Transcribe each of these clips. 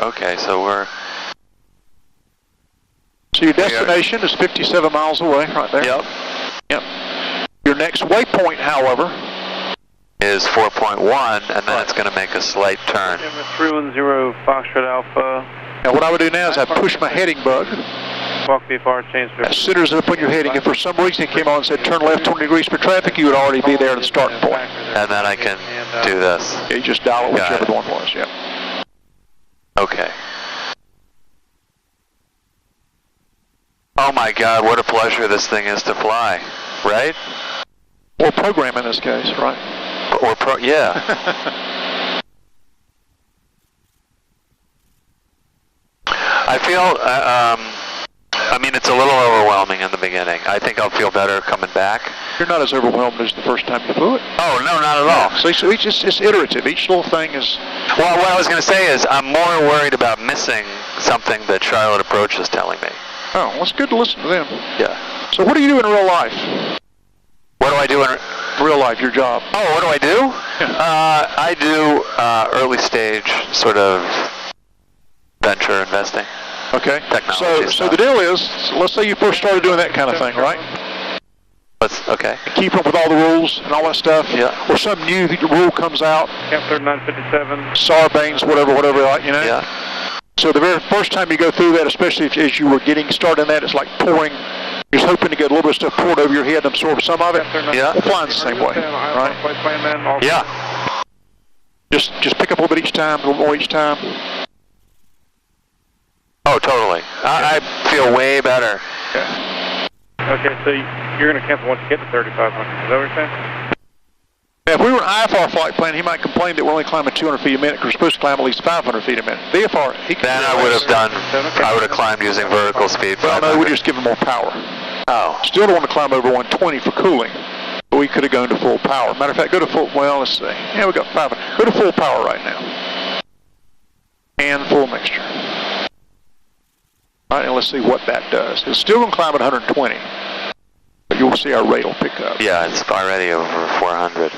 Okay, so we're... So your destination is 57 miles away, right there. Yep. Yep. Your next waypoint, however, is 4.1, and then it's going to make a slight turn. 310 Foxtrot Alpha. Now what I would do now is I push my heading bug. Walk VFR, change That centers up on your heading. If for some reason it came on and said turn left 20 degrees for traffic, you would already be there at the starting point. And then I can do this. Yeah, you just dial it whichever one was, yeah. Okay. Oh my God, what a pleasure this thing is to fly, right? Or program in this case, right? Yeah. I feel, I mean, it's a little overwhelming in the beginning. I think I'll feel better coming back. You're not as overwhelmed as the first time you flew it. Oh, no, not at all. So it's iterative. Each little thing is... Well, what I was going to say is I'm more worried about missing something that Charlotte Approach is telling me. Oh, well, it's good to listen to them. Yeah. So what do you do in real life? What do I do in real life, your job? Oh, what do I do? Yeah. I do early stage sort of venture investing. Okay. Technology so the deal is, let's say you first started doing that kind of thing, right? Okay. Keep up with all the rules and all that stuff. Yeah. Or some new rule comes out. Camp 3957. Sarbanes, whatever, you know? Yeah. So the very first time you go through that, especially as you were getting started in that, it's like pouring. You're just hoping to get a little bit of stuff poured over your head and absorb some of it. Yeah. Well, flying's the same way, right? Yeah. Just pick up a little bit each time, a little more each time. Oh, totally. I feel way better. Yeah. Okay, so you're going to cancel once you get to 3,500. Is that what you're saying? Yeah, if we were an IFR flight plan, he might complain that we're only climbing 200 feet a minute because we're supposed to climb at least 500 feet a minute. VFR, he can. Then I would have done. I would have climbed using vertical speed. Well, no, we just give him more power. Oh. Still don't want to climb over 120 for cooling, but we could have gone to full power. Matter of fact, go to full. Well, let's see. Yeah, we got 500. Go to full power right now. And full mixture. All right, and let's see what that does. It's still going to climb at 120, but you'll see our rate will pick up. Yeah, it's already over 400.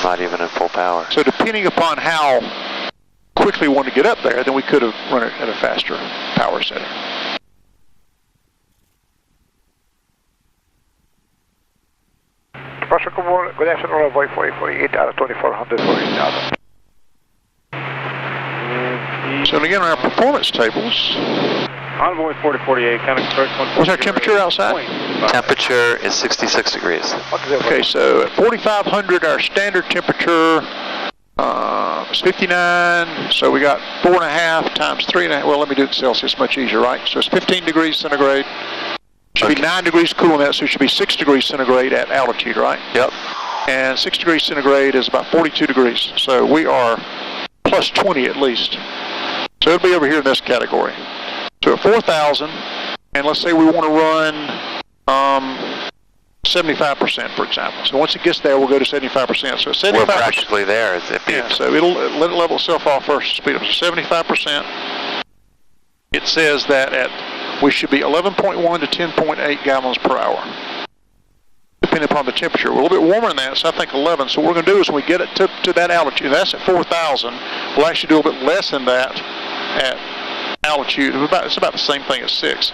Not even in full power. So depending upon how quickly we want to get up there, then we could have run it at a faster power setting. Good afternoon, runway 4048 out of 2400 for East. So again, our performance tables. Envoy 4048, kind of approach 1. What's our temperature outside? Temperature is 66 degrees. Okay, so at 4,500, our standard temperature is 59. So we got 4.5 times 3.5. Well, let me do it in Celsius, much easier, right? So it's 15 degrees centigrade. Should be 9 degrees cooling that, so it should be 6 degrees centigrade at altitude, right? Yep. And 6 degrees centigrade is about 42 degrees. So we are plus 20 at least. So it'll be over here in this category. So at 4,000, and let's say we want to run 75%, for example. So once it gets there, we'll go to 75%. So 75%. We're practically there. Yeah, so it'll let it level itself off first, speed up. So 75%, it says that we should be 11.1 to 10.8 gallons per hour, depending upon the temperature. We're a little bit warmer than that, so I think 11. So what we're going to do is when we get it to that altitude, that's at 4,000, we'll actually do a little bit less than that at altitude. It's about the same thing as 6.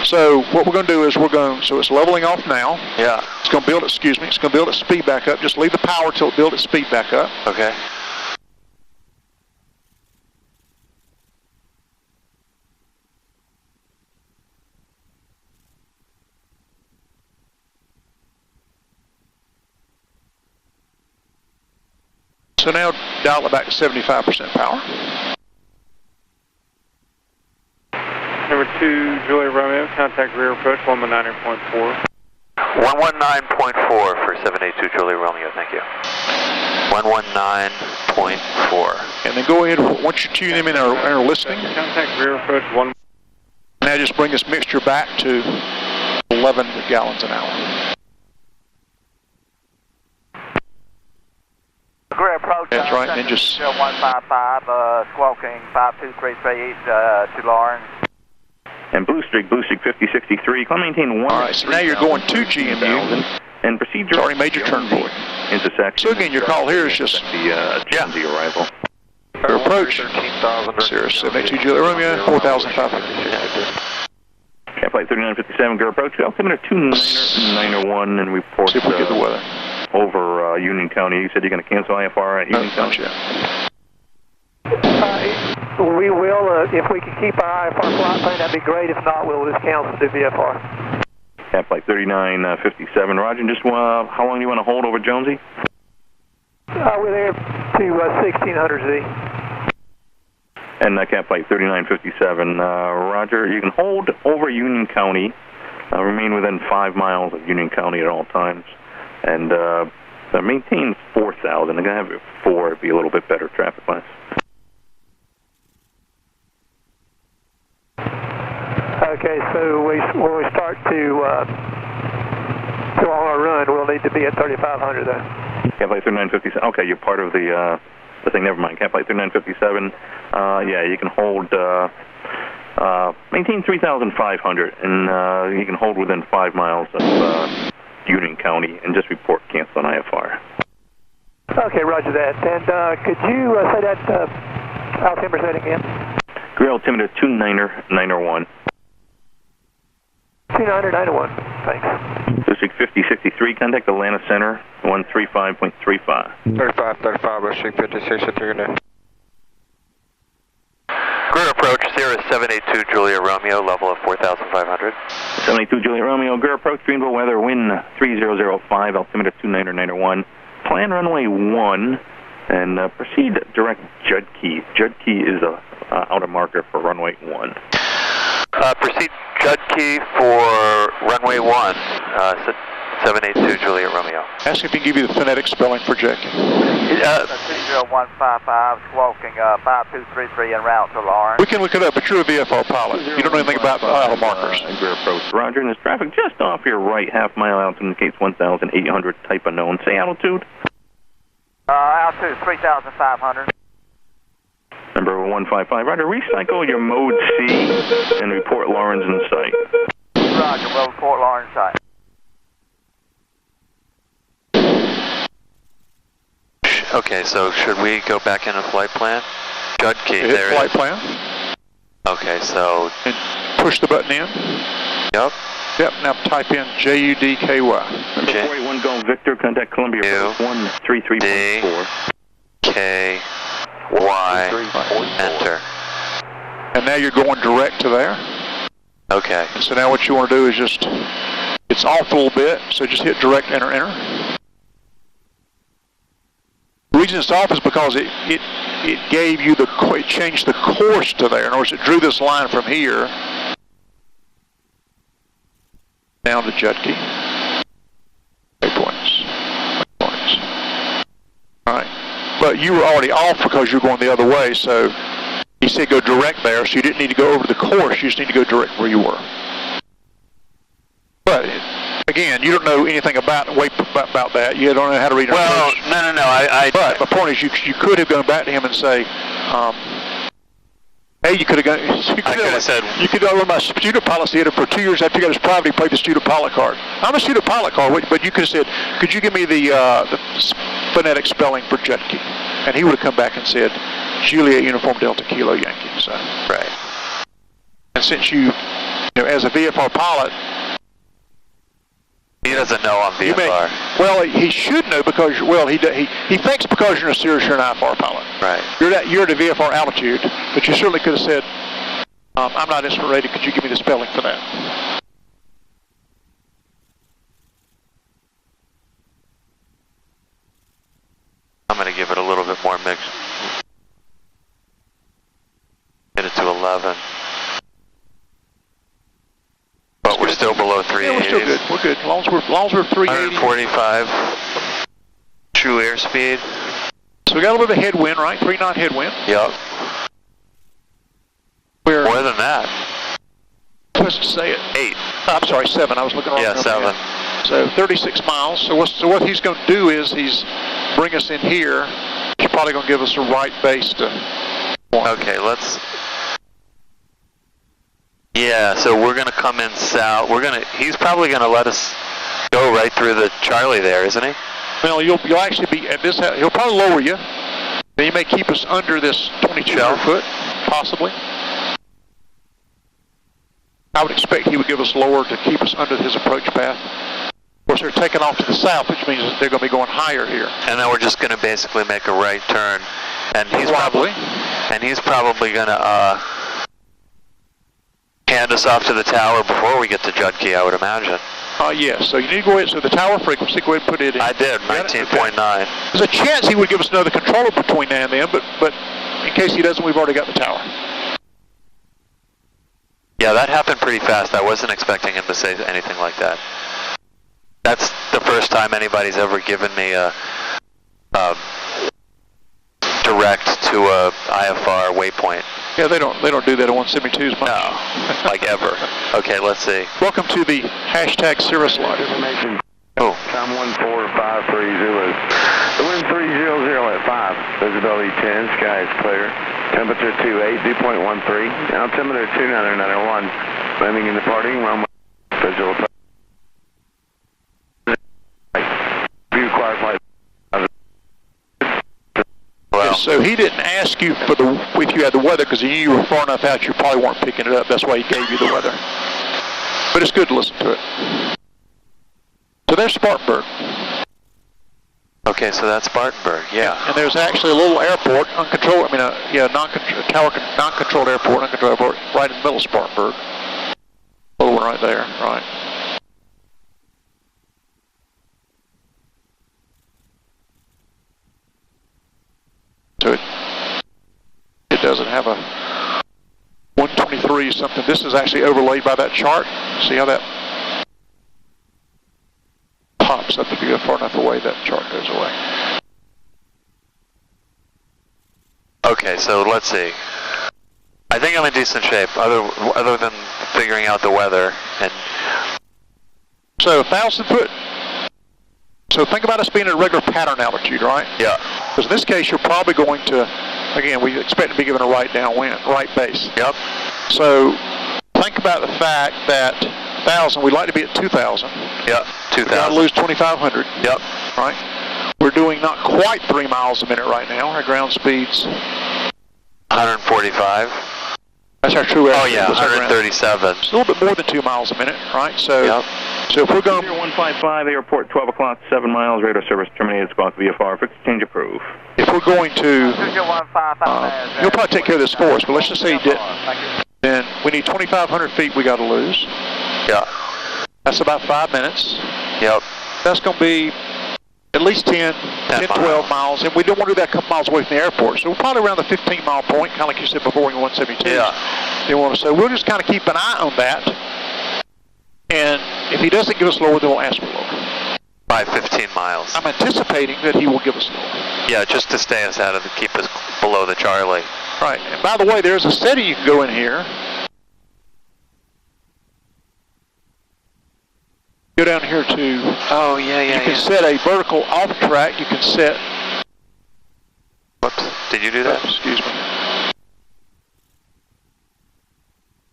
So what we're going to do is so it's leveling off now. Yeah. It's going to build, it's going to build its speed back up. Just leave the power till it builds its speed back up. Okay. So now dial it back to 75% power. Number 2, Julia Romeo, contact rear approach 119.4. 119.4 for 782 Julia Romeo, thank you. 119.4. And then go ahead, once you tune them in our listening. Contact rear approach 1. Now just bring this mixture back to 11 gallons an hour. Rear approach. That's right, and just... 0155, squawking 523 to Lawrence. And Blue Streak 5063, climb maintain 1. All right, so now you're going to GMU. And proceed It's already made your turn for you. Intersection. So again, your call here is just... The GMU arrival. Your approach. Cirrus 72 Juliet Romeo, 4,500. Cap flight 3957, go approach, altimeter 29001, and report See if we get the weather. over Union County. You said you're going to cancel IFR at Union County? We will, if we can keep our IFR flight plan, that'd be great. If not, we'll just cancel the VFR. Cap flight 3957, Roger. And just how long do you want to hold over Jonesy? We're there to 1600 Z. And cap flight 3957, Roger. You can hold over Union County, remain within 5 miles of Union County at all times, and maintain 4,000. I'm going to have it 4, it'd be a little bit better traffic-wise. Okay, so when we start to go on our run, we'll need to be at 3,500 though. Cap flight 3957. Okay, you're part of the thing. Never mind. Cap flight 3957. Yeah, you can hold. Maintain 3,500, and you can hold within 5 miles of Union County, and just report cancel on IFR. Okay, roger that. And could you say that altimeter setting again? Grill altimeter 29001. 29091. Thanks. District 5063, contact Atlanta Center 135.35. 3535, District 5063. Greer approach, Cirrus 782 Juliet Romeo, level of 4,500. 782 Juliet Romeo, Greer approach, Greenville weather, wind 3005, altimeter 29091. Plan runway 1, and proceed direct Judd Key. Judd Key is a outer marker for runway 1. Proceed Judd Key for runway 1, 782 Juliet Romeo. Ask if he can give you the phonetic spelling for Judd Key. 20155, walking 5233 en route to Lawrence. We can look it up, but you're a VFR pilot. You don't know anything about idle markers. Greer approach, Roger, and there's traffic just off your right, half-mile altitude indicates 1,800, type unknown. Say altitude? Altitude 3,500. Number 155, Roger, recycle your mode C and report Lawrence in sight. Roger, we'll report Lawrence in sight. Okay, so should we go back in a flight plan? Judd Key, Hit there it flight is. plan. Okay, so... And push the button in. Yep. Yep, now type in JUDKY. Number 41, Golf Victor, contact Columbia, 133.4. K, Y, enter. And now you're going direct to there. Okay. So now what you want to do is just, it's off a little bit, so just hit direct enter, enter. The reason it's off is because it gave you it changed the course to there. In other words, it drew this line from here down to Judd Key. Waypoints. All right. But you were already off because you were going the other way, so he said go direct there, so you didn't need to go over the course, you just need to go direct where you were. But again, you don't know anything about that. You don't know how to read. Well, no. But the point is, you could have gone back to him and say, hey, you could have gone. You could have said, you could have my student pilot theater for 2 years after you got his private. He played the student pilot card. I'm a student pilot card, but you could have said, could you give me the phonetic spelling for Judd Key? And he would have come back and said, Juliet Uniform Delta Kilo Yankee. So right. And since you know, as a VFR pilot. He doesn't know I'm VFR. Well, he should know because, he thinks because you're in a Cirrus, you're an IFR pilot. Right. You're at a VFR altitude, but you certainly could have said, I'm not instrument rated, could you give me the spelling for that? I'm going to give it a little bit more mix. Get it to 11. But we're still below 380. Yeah, we're still good. We're good. As long as we're 380. 145 true airspeed. So we got a little bit of headwind, right? 3-knot headwind. Yep. We're more than that. Let's say it. 8. I'm sorry, 7. I was looking wrong. Yeah, 7. So 36 miles. So what he's going to do is he's bring us in here. He's probably going to give us a right base to. Okay, let's. Yeah, so we're going to come in south. He's probably going to let us go right through the Charlie there, isn't he? Well, you'll actually be at this. He'll probably lower you. Then you may keep us under this 2200 foot, possibly. I would expect he would give us lower to keep us under his approach path. Of course, they're taking off to the south, which means that they're going to be going higher here. And then we're just going to basically make a right turn. And he's probably going to hand us off to the tower before we get to Judkey, I would imagine. Yes, so you need to go ahead, so the tower frequency, go ahead and put it in. I did, 19.9. Okay. There's a chance he would give us another controller between now and then, but in case he doesn't, we've already got the tower. Yeah, that happened pretty fast. I wasn't expecting him to say anything like that. That's the first time anybody's ever given me a direct to a IFR waypoint. Yeah, they don't do that at 172s much. No, like ever. Okay, let's see. Welcome to the hashtag Cirrus Live. Information. Oh. Time 14530 Zulu. The wind 300 at 5. Visibility 10. Sky is clear. Temperature 28. Dew point 13. Altimeter 29901. Landing and departing. Runway. Visual. View quiet flight. Well. So he didn't ask you for if you had the weather because he knew you were far enough out you probably weren't picking it up. That's why he gave you the weather. But it's good to listen to it. So there's Spartanburg. Okay, so that's Spartanburg, yeah. And there's actually a little airport, uncontrolled, non-controlled airport, right in the middle of Spartanburg. Little one right there, right. So it doesn't have a 123 something. This is actually overlaid by that chart. See how that pops up if you go far enough away, that chart goes away. Okay, so let's see. I think I'm in decent shape, other than figuring out the weather. And so 1,000 foot. So think about us being at a regular pattern altitude, right? Yeah. Because in this case, you're probably going to, again, we expect to be given a right downwind, right base. Yep. So think about the fact that 1,000, we'd like to be at 2,000. Yep. 2,000. We've got to lose 2,500. Yep. Right. We're doing not quite 3 miles a minute right now. Our ground speed's 145. That's our true average. Oh yeah, 137. It's a little bit more than 2 miles a minute, right? So, yep. So if we're going 155 airport, 12 o'clock, 7 miles, radar service terminated, squawk VFR, fixed change approved. If we're going to, he'll probably take care of this for us, but let's just say he didn't. Then we need 2,500 feet we got to lose. Yeah. That's about 5 minutes. Yep. That's going to be at least 10, 12 miles, and we don't want to do that a couple miles away from the airport. So we're probably around the 15-mile point, kind of like you said before, in 172. Yeah. So we'll just kind of keep an eye on that. And if he doesn't give us lower, then we'll ask for lower. By 15 miles. I'm anticipating that he will give us lower. Yeah, just to stay us out of keep us below the Charlie. Right. And by the way, there's a setting you can go in here. Go down here to. Oh yeah. You can set a vertical off track. You can set. Whoops. Did you do that? Excuse me.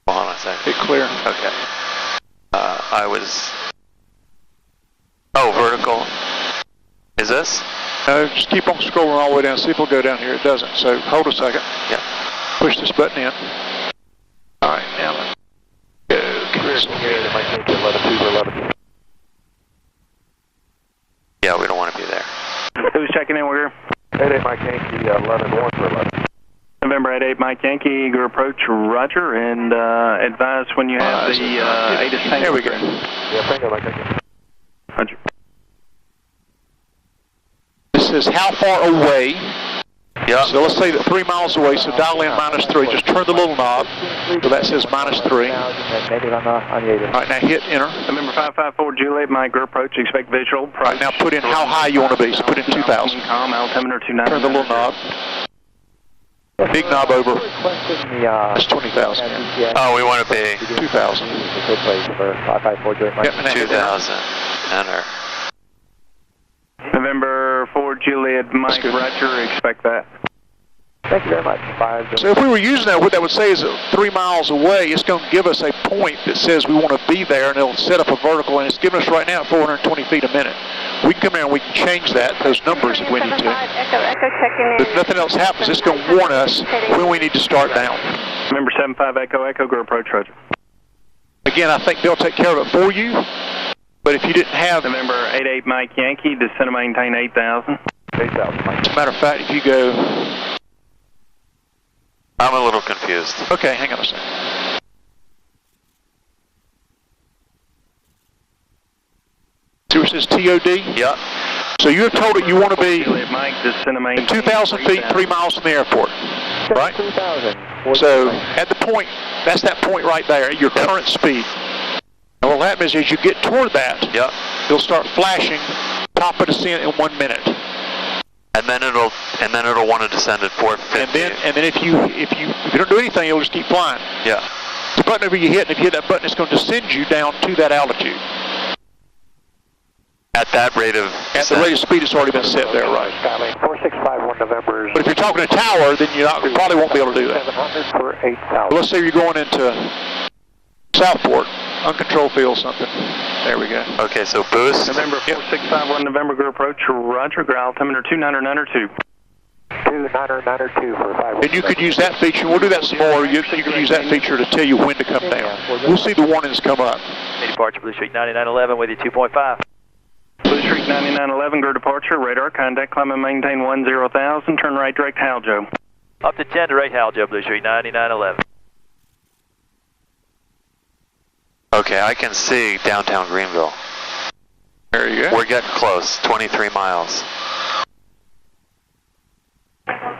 Hold on a second. Hit clear. Okay. I was. Oh, vertical. Is this? No, just keep on scrolling all the way down. See if it'll go down here. It doesn't. So hold a second. Yeah. Push this button in. All right. Now let's go. Yeah, we don't want to be there. Who's checking in? We're 88 Mike Yankee, 11-1 for 11. November 88 Mike Yankee, eager approach, roger, and advise when you have the ATIS tank. There we go. Yeah, tango, Mike Yankee. Roger. This is how far away. Yeah. So let's say that 3 miles away, so dial in -3. Just turn the little knob. So that says -3. All right, now hit enter. November 554 Juliet, Mike, approach, expect visual. All right, now put in how high you want to be. So put in 2,000. Altimeter 29. Turn the little knob. Big knob over. That's 20,000. Oh, we want to be 2,000. Yep, 2,000. Enter. November 4 Juliet, Mike, roger, expect that. Thank you very much. So if we were using that, what that would say is that 3 miles away, it's going to give us a point that says we want to be there, and it'll set up a vertical, and it's giving us right now 420 feet a minute. we can come down and we can change those numbers if we need to. Echo checking in. If nothing else happens, it's going to warn us when we need to start down. November 75 Echo Echo, go approach Roger. Again, I think they'll take care of it for you, but if you didn't have... November 88 Mike Yankee, descend and maintain 8,000. 8,000, Mike. As a matter of fact, if you go... I'm a little confused. Okay, hang on a second. See where it says TOD? Yeah. So you have told it you want to be Mike, descend and maintain at 2,000 feet, 3 miles from the airport, right? 2,000. So at the point, that's that point right there, at your current speed. And what will happen is as you get toward that, you'll start flashing top of descent in 1 minute. And then it'll want to descend at 450. And then if you don't do anything, it'll just keep flying. Yeah. The button over you hit, and if you hit that button, it's going to send you down to that altitude. At that rate of At the rate of speed, it's already been set there, right? Skylane 4651 November. But if you're talking a tower, then you probably won't be able to do that. 700 for 8,000. Let's say you're going into Southport, uncontrolled field, something. There we go. Okay, so boost. November 4651 November, go approach Roger, ground altimeter 2992. 2992 for 5. And you could use that feature. We'll do that some more. You can use that feature to tell you when to come down. We'll see the warnings come up. Departure Blue Streak 9911 with you 2.5. Blue Streak 9911, go departure, radar, contact, climb and maintain 10,000, turn right direct Haljo. Up to 10 direct Haljo, Blue Streak 9911. Okay, I can see downtown Greenville. There you go. We're getting close, 23 miles.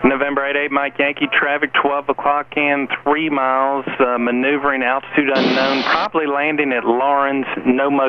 November 88 Mike Yankee, traffic 12 o'clock in, 3 miles, maneuvering, altitude unknown, probably landing at Lawrence, no motion.